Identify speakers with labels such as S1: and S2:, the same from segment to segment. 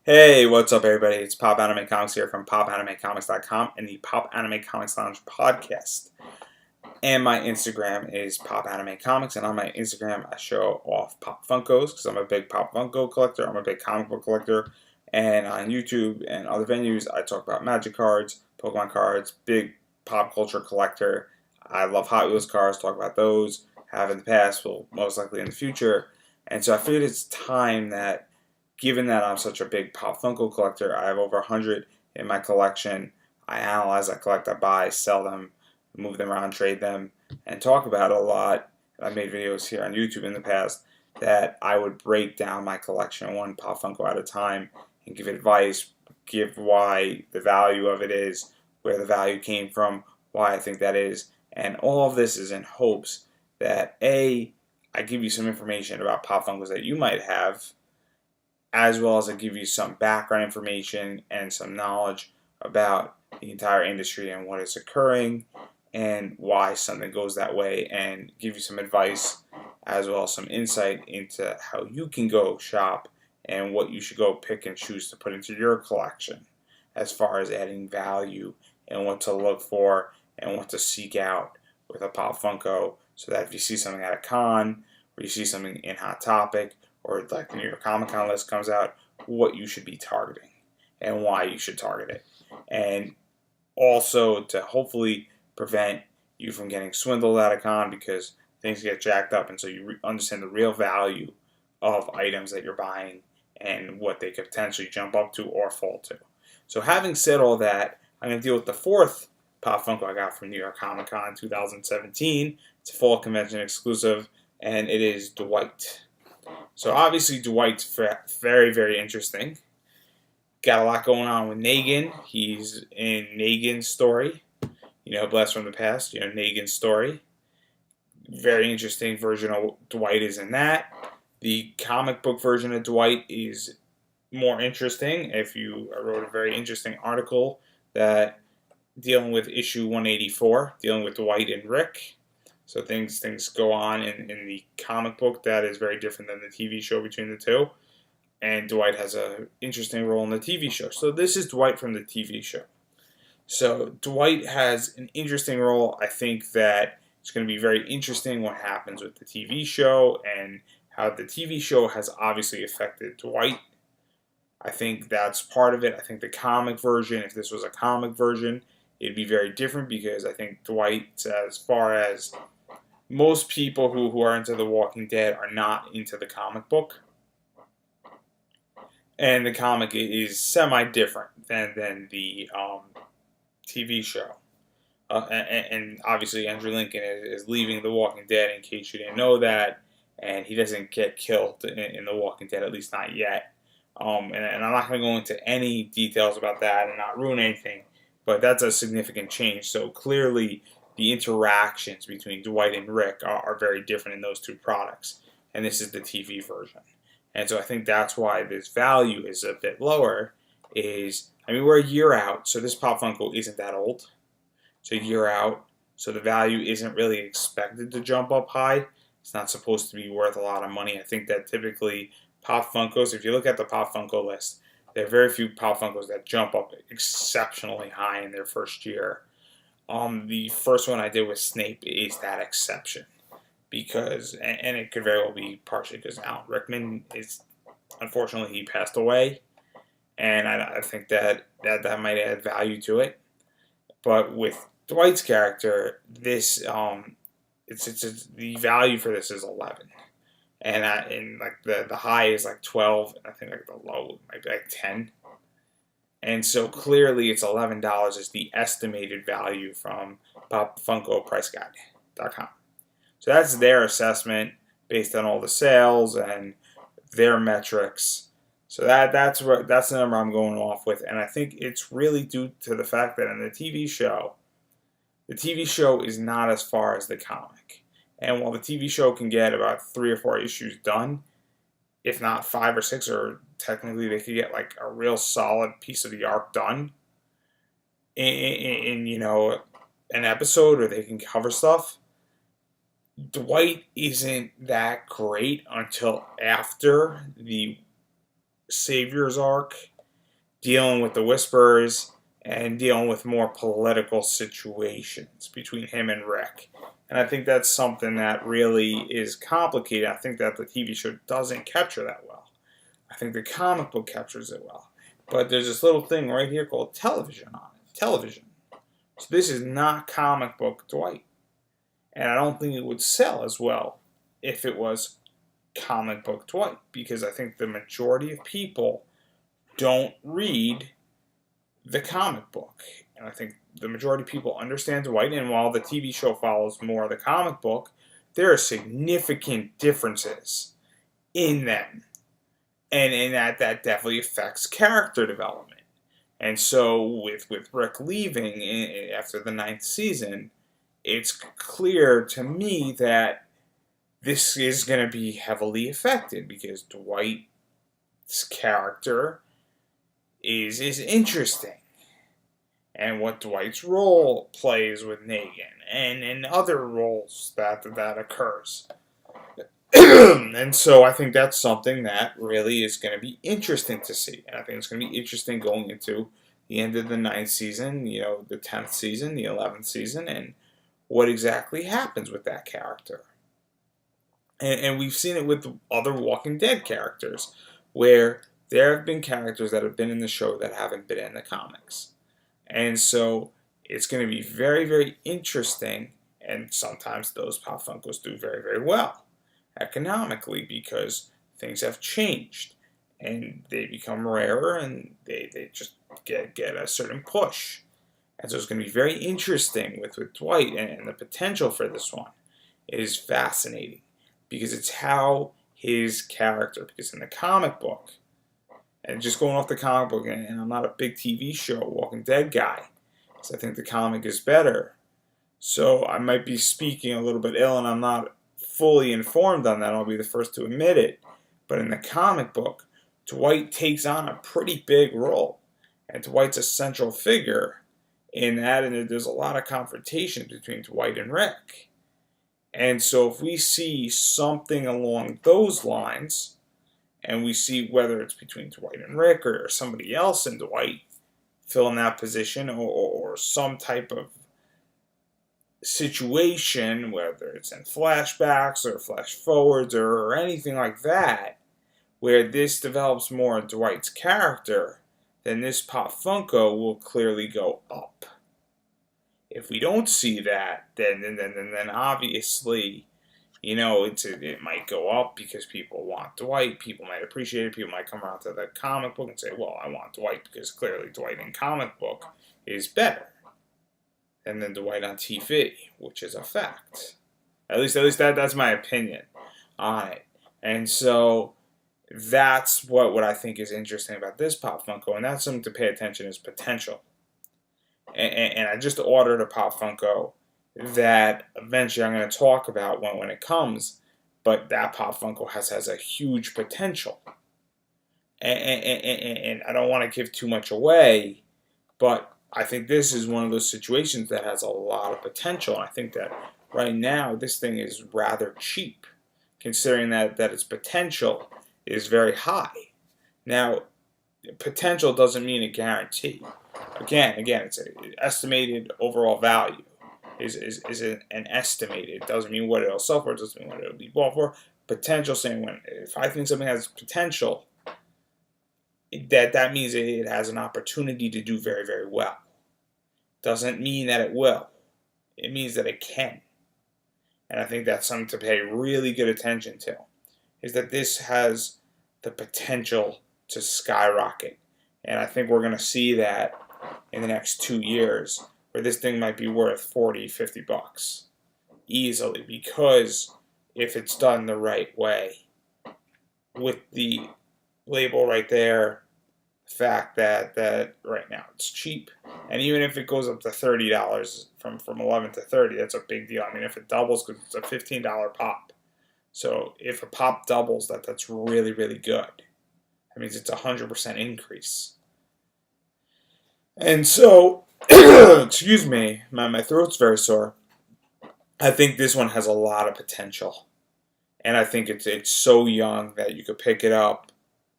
S1: Hey, what's up, everybody? It's Pop Anime Comics here from PopAnimeComics.com and the Pop Anime Comics Lounge podcast. And my Instagram is Pop Anime Comics, and on my Instagram, I show off Pop Funkos because I'm a big Pop Funko collector. I'm a big comic book collector. And on YouTube and other venues, I talk about Magic cards, Pokemon cards, big pop culture collector. I love Hot Wheels cars, talk about those. Have in the past, will most likely in the future. And so I figured it's time that, given that I'm such a big Pop Funko collector, I have over 100 in my collection. I analyze, I collect, I buy, sell them, move them around, trade them, and talk about it a lot. I've made videos here on YouTube in the past that I would break down my collection one Pop Funko at a time and give advice, give why the value of it is, where the value came from, why I think that is. And all of this is in hopes that A, I give you some information about Pop Funkos that you might have, as well as I give you some background information and some knowledge about the entire industry and what is occurring and why something goes that way, and give you some advice as well as some insight into how you can go shop and what you should go pick and choose to put into your collection as far as adding value and what to look for and what to seek out with a Pop Funko, so that if you see something at a con or you see something in Hot Topic or like the New York Comic Con list comes out, what you should be targeting and why you should target it. And also to hopefully prevent you from getting swindled at a con because things get jacked up, and so you understand the real value of items that you're buying and what they could potentially jump up to or fall to. So having said all that, I'm going to deal with the fourth Pop Funko I got from New York Comic Con 2017. It's a fall convention exclusive, and it is Dwight. So obviously Dwight's very, very interesting. Got a lot going on with Negan. He's in Negan's story. Blast from the Past. Negan's story. Very interesting version of Dwight is in that. The comic book version of Dwight is more interesting. I wrote a very interesting article that dealing with issue 184, dealing with Dwight and Rick. So things go on in the comic book that is very different than the TV show between the two. And Dwight has an interesting role in the TV show. So this is Dwight from the TV show. So Dwight has an interesting role. I think that it's going to be very interesting what happens with the TV show and how the TV show has obviously affected Dwight. I think that's part of it. I think the comic version, if this was a comic version, it'd be very different because I think Dwight, as far as most people who are into The Walking Dead, are not into the comic book. And the comic is semi-different than the TV show. And obviously Andrew Lincoln is leaving The Walking Dead, in case you didn't know that. And he doesn't get killed in The Walking Dead, at least not yet. And I'm not going to go into any details about that and not ruin anything. But that's a significant change. So clearly the interactions between Dwight and Rick are very different in those two products. And this is the TV version. And so I think that's why this value is a bit lower. We're a year out, so this Pop Funko isn't that old. It's a year out, so the value isn't really expected to jump up high. It's not supposed to be worth a lot of money. I think that typically Pop Funkos, if you look at the Pop Funko list, there are very few Pop Funkos that jump up exceptionally high in their first year. The first one I did with Snape is that exception. Because, and it could very well be partially because Alan Rickman unfortunately, he passed away. And I think that might add value to it. But with Dwight's character, this, the value for this is 11. And the high is like 12. I think like the low might be like 10. And so clearly it's $11 is the estimated value from PopFunkoPriceGuide.com. So that's their assessment based on all the sales and their metrics. So that's the number I'm going off with, and I think it's really due to the fact that in the TV show is not as far as the comic. And while the TV show can get about 3 or 4 issues done, if not 5 or 6, or technically they could get like a real solid piece of the arc done in an episode, or they can cover stuff. Dwight isn't that great until after the Savior's arc dealing with the Whisperers and dealing with more political situations between him and Rick. And I think that's something that really is complicated. I think that the TV show doesn't capture that well. I think the comic book captures it well. But there's this little thing right here called television on it. Television. So this is not comic book Dwight. And I don't think it would sell as well if it was comic book Dwight. Because I think the majority of people don't read the comic book. And I think the majority of people understand Dwight. And while the TV show follows more of the comic book, there are significant differences in them. And that definitely affects character development. And so with Rick leaving after the 9th season, it's clear to me that this is going to be heavily affected because Dwight's character is interesting. And what Dwight's role plays with Negan and other roles that occurs. And so I think that's something that really is going to be interesting to see. And I think it's going to be interesting going into the end of the 9th season, the 10th season, the 11th season, and what exactly happens with that character. And we've seen it with other Walking Dead characters, where there have been characters that have been in the show that haven't been in the comics. And so it's going to be very, very interesting, and sometimes those Pop Funkos do very, very well economically because things have changed and they become rarer and they just get a certain push. And so it's going to be very interesting with Dwight, and the potential for this one is fascinating because it's how his character, because in the comic book, and just going off the comic book, and I'm not a big TV show Walking Dead guy, so I think the comic is better. So I might be speaking a little bit ill and I'm not fully informed on that. I'll be the first to admit it. But in the comic book, Dwight takes on a pretty big role. And Dwight's a central figure in that, and there's a lot of confrontation between Dwight and Rick. And so if we see something along those lines, and we see whether it's between Dwight and Rick or somebody else and Dwight filling that position, or some type of situation, whether it's in flashbacks or flash forwards or anything like that, where this develops more of Dwight's character, then this Pop Funko will clearly go up. If we don't see that, then obviously, it might go up because people want Dwight, people might appreciate it, people might come around to the comic book and say, well, I want Dwight because clearly Dwight in comic book is better. And then Dwight on TV, which is a fact. At least that's my opinion on it. And so that's what I think is interesting about this Pop Funko, and that's something to pay attention is potential. And I just ordered a Pop Funko that eventually I'm going to talk about when it comes, but that Pop Funko has a huge potential. And I don't want to give too much away, but I think this is one of those situations that has a lot of potential. And I think that right now this thing is rather cheap, considering that its potential is very high. Now, potential doesn't mean a guarantee. Again, it's an estimated overall value. Is an estimated. It doesn't mean what it'll sell for. It doesn't mean what it'll be bought for. Potential, saying if I think something has potential, that means it has an opportunity to do very, very well. Doesn't mean that it will. It means that it can. And I think that's something to pay really good attention to, is that this has the potential to skyrocket. And I think we're going to see that in the next 2 years, where this thing might be worth $40, $50 easily, because if it's done the right way, with the label right there, the fact that right now it's cheap, and even if it goes up to $30 from 11 to 30, that's a big deal. I mean, if it doubles, because it's a $15 pop, so if a pop doubles, that's really, really good. That means it's a 100% increase. And so, excuse me, my throat's very sore. I think this one has a lot of potential, and I think it's so young that you could pick it up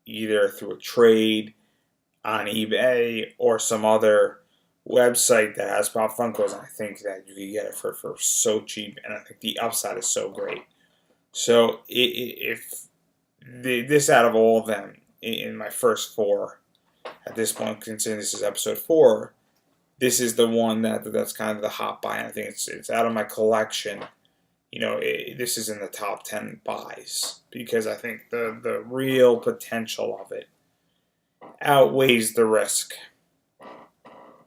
S1: either through a trade, on eBay or some other website that has Pop Funkos, and I think that you can get it for so cheap, and I think the upside is so great. So if this out of all of them in my first four at this point, considering this is episode 4, this is the one that's kind of the hot buy, and I think it's out of my collection. This is in the top 10 buys because I think the real potential of it outweighs the risk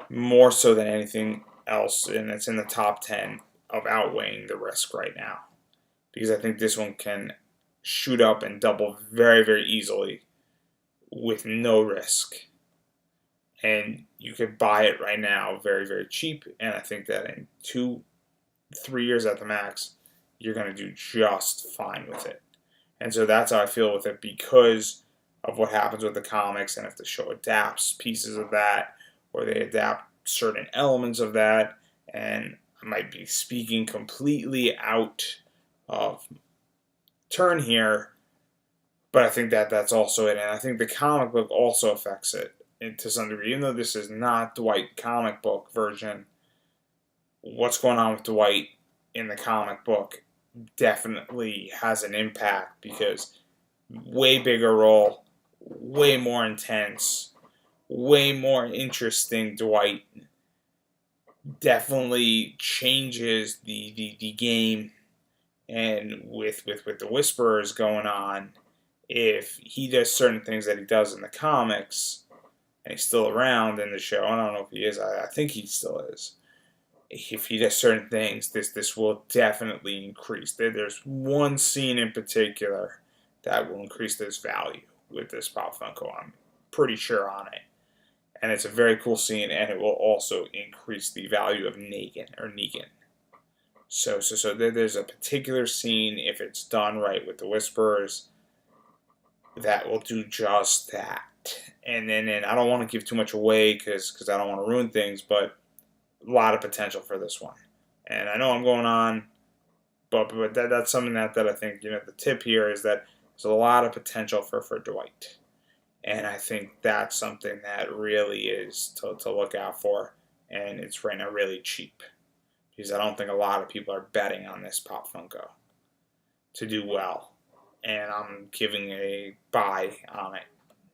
S1: more so than anything else, and it's in the top 10 of outweighing the risk right now because I think this one can shoot up and double very, very easily with no risk. And you could buy it right now very, very cheap, and I think that in 2-3 years at the max, you're going to do just fine with it. And so that's how I feel with it because of what happens with the comics, and if the show adapts pieces of that, or they adapt certain elements of that, and I might be speaking completely out of turn here, but I think that's also it, and I think the comic book also affects it to some degree, even though this is not Dwight comic book version. What's going on with Dwight in the comic book definitely has an impact because way bigger role, way more intense, way more interesting Dwight definitely changes the game. And with the Whisperers going on, if he does certain things that he does in the comics, and he's still around in the show, I don't know if he is, I think he still is. If he does certain things, this will definitely increase. There's one scene in particular that will increase this value with this Pop Funko. I'm pretty sure on it. And it's a very cool scene, and it will also increase the value of Negan. So there's a particular scene, if it's done right with the Whisperers, that will do just that. And then I don't want to give too much away because I don't want to ruin things, but a lot of potential for this one. And I know I'm going on, but that's something that I think, the tip here is that there's a lot of potential for Dwight. And I think that's something that really is to look out for. And it's right now really cheap. Because I don't think a lot of people are betting on this Pop Funko to do well. And I'm giving a buy on it,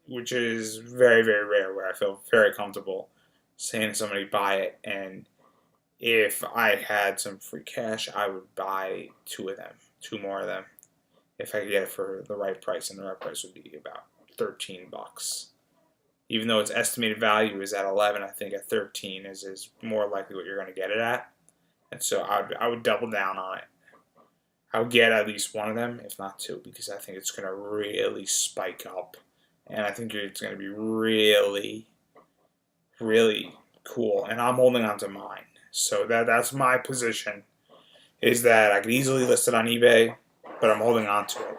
S1: which is very, very rare, where I feel very comfortable saying to somebody buy it. And if I had some free cash, I would buy 2 more of them, if I could get it for the right price. And the right price would be about $13. Even though its estimated value is at 11, I think at 13 is more likely what you're going to get it at. And so I would double down on it. I would get at least one of them, if not 2, because I think it's going to really spike up. And I think it's going to be really, really cool. And I'm holding on to mine. So that's my position, is that I could easily list it on eBay, but I'm holding on to it.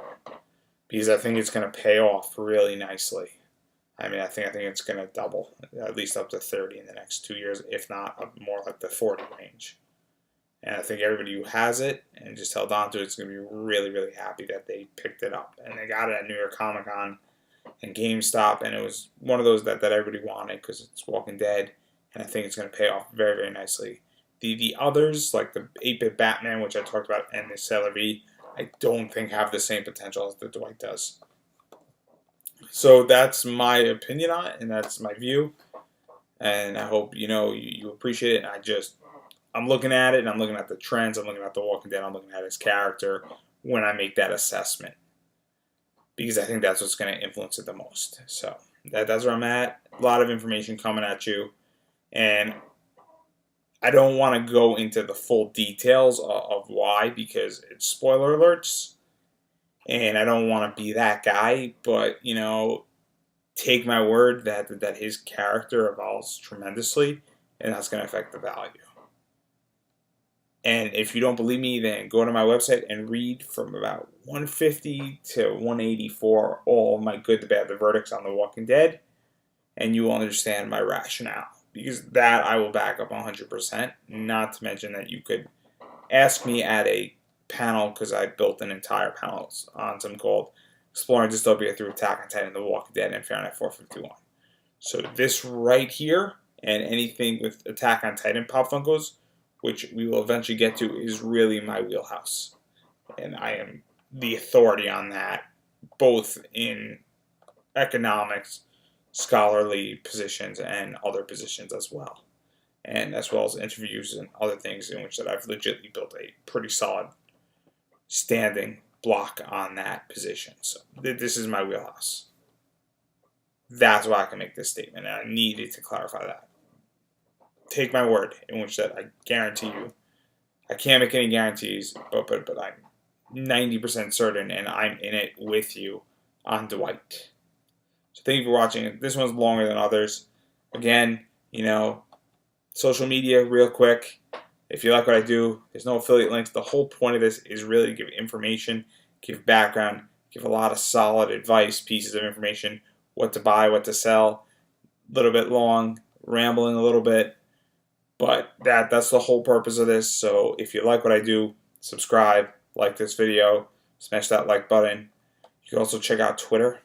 S1: Because I think it's going to pay off really nicely. I mean, I think it's going to double, at least up to 30 in the next 2 years, if not more like the 40 range. And I think everybody who has it and just held on to it is going to be really, really happy that they picked it up. And they got it at New York Comic Con and GameStop, and it was one of those that everybody wanted because it's Walking Dead, and I think it's going to pay off very, very nicely. The others, like the 8-Bit Batman, which I talked about, and the Sailor V, I don't think have the same potential as the Dwight does. So that's my opinion on it, and that's my view. And I hope you appreciate it. And I'm looking at it, and I'm looking at the trends. I'm looking at The Walking Dead. I'm looking at his character when I make that assessment, because I think that's what's going to influence it the most. So that's where I'm at. A lot of information coming at you, and I don't want to go into the full details of why, because it's spoiler alerts, and I don't want to be that guy. But take my word that his character evolves tremendously, and that's going to affect the value. And if you don't believe me, then go to my website and read from about 150 to 184 all of my good, the bad, the verdicts on The Walking Dead, and you will understand my rationale. Because that I will back up 100%. Not to mention that you could ask me at a panel, because I built an entire panel on something called Exploring Dystopia Through Attack on Titan, The Walking Dead, and Fahrenheit 451. So this right here and anything with Attack on Titan Pop Funkos, which we will eventually get to, is really my wheelhouse. And I am the authority on that, both in economics, scholarly positions, and other positions as well. And as well as interviews and other things in which that I've legitimately built a pretty solid standing block on that position. So this is my wheelhouse. That's why I can make this statement, and I needed to clarify that. Take my word, in which that I guarantee you, I can't make any guarantees, but I'm 90% certain, and I'm in it with you on Dwight. So thank you for watching. This one's longer than others. Again, social media, real quick. If you like what I do, there's no affiliate links. The whole point of this is really to give information, give background, give a lot of solid advice, pieces of information, what to buy, what to sell. A little bit long, rambling a little bit, but that's the whole purpose of this. So if you like what I do, subscribe, like this video, smash that like button. You can also check out Twitter.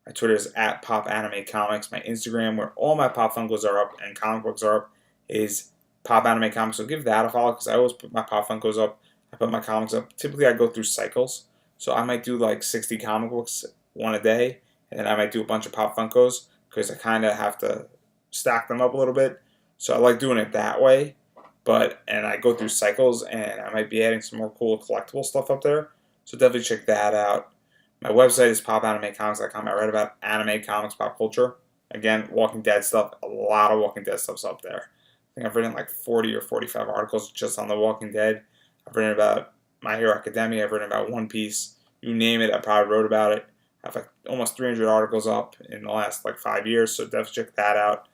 S1: My Twitter is @PopAnimeComics. My Instagram, where all my Pop Funkos are up and comic books are up, is Pop Anime Comics. So give that a follow, because I always put my Pop Funkos up. I put my comics up. Typically, I go through cycles. So I might do like 60 comic books, one a day, and then I might do a bunch of Pop Funkos, because I kind of have to stack them up a little bit. So I like doing it that way. And I go through cycles, and I might be adding some more cool collectible stuff up there. So definitely check that out. My website is popanimecomics.com. I write about anime, comics, pop culture. Again, Walking Dead stuff. A lot of Walking Dead stuff's up there. I think I've written like 40 or 45 articles just on The Walking Dead. I've written about My Hero Academia. I've written about One Piece. You name it, I probably wrote about it. I have like almost 300 articles up in the last like 5 years, so definitely check that out.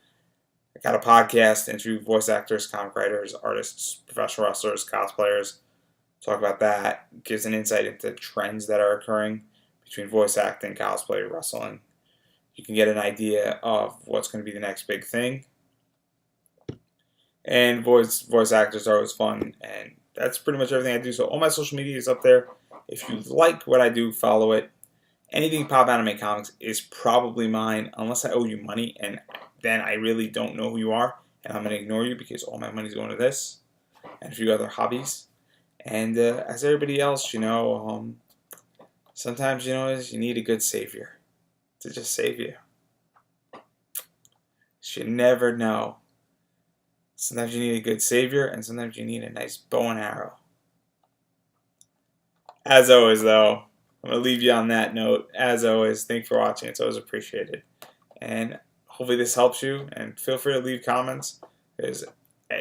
S1: I got a podcast, interview voice actors, comic writers, artists, professional wrestlers, cosplayers. Talk about that. Gives an insight into trends that are occurring between voice acting, cosplay, wrestling. You can get an idea of what's going to be the next big thing. And voice actors are always fun, and that's pretty much everything I do. So all my social media is up there. If you like what I do, follow it. Anything Pop Anime Comics is probably mine, unless I owe you money, and then I really don't know who you are, and I'm going to ignore you because all my money's going to this and a few other hobbies. And as everybody else, sometimes, you need a good savior to just save you. You never know. Sometimes you need a good savior, and sometimes you need a nice bow and arrow. As always, though, I'm going to leave you on that note. As always, thanks for watching. It's always appreciated. And hopefully this helps you, and feel free to leave comments, because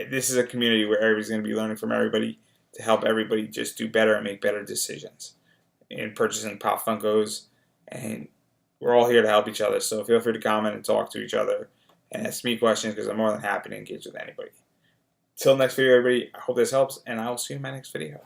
S1: this is a community where everybody's going to be learning from everybody to help everybody just do better and make better decisions in purchasing Pop Funkos, and we're all here to help each other. So feel free to comment and talk to each other and ask me questions, because I'm more than happy to engage with anybody. Till next video, everybody, I hope this helps, and I will see you in my next video.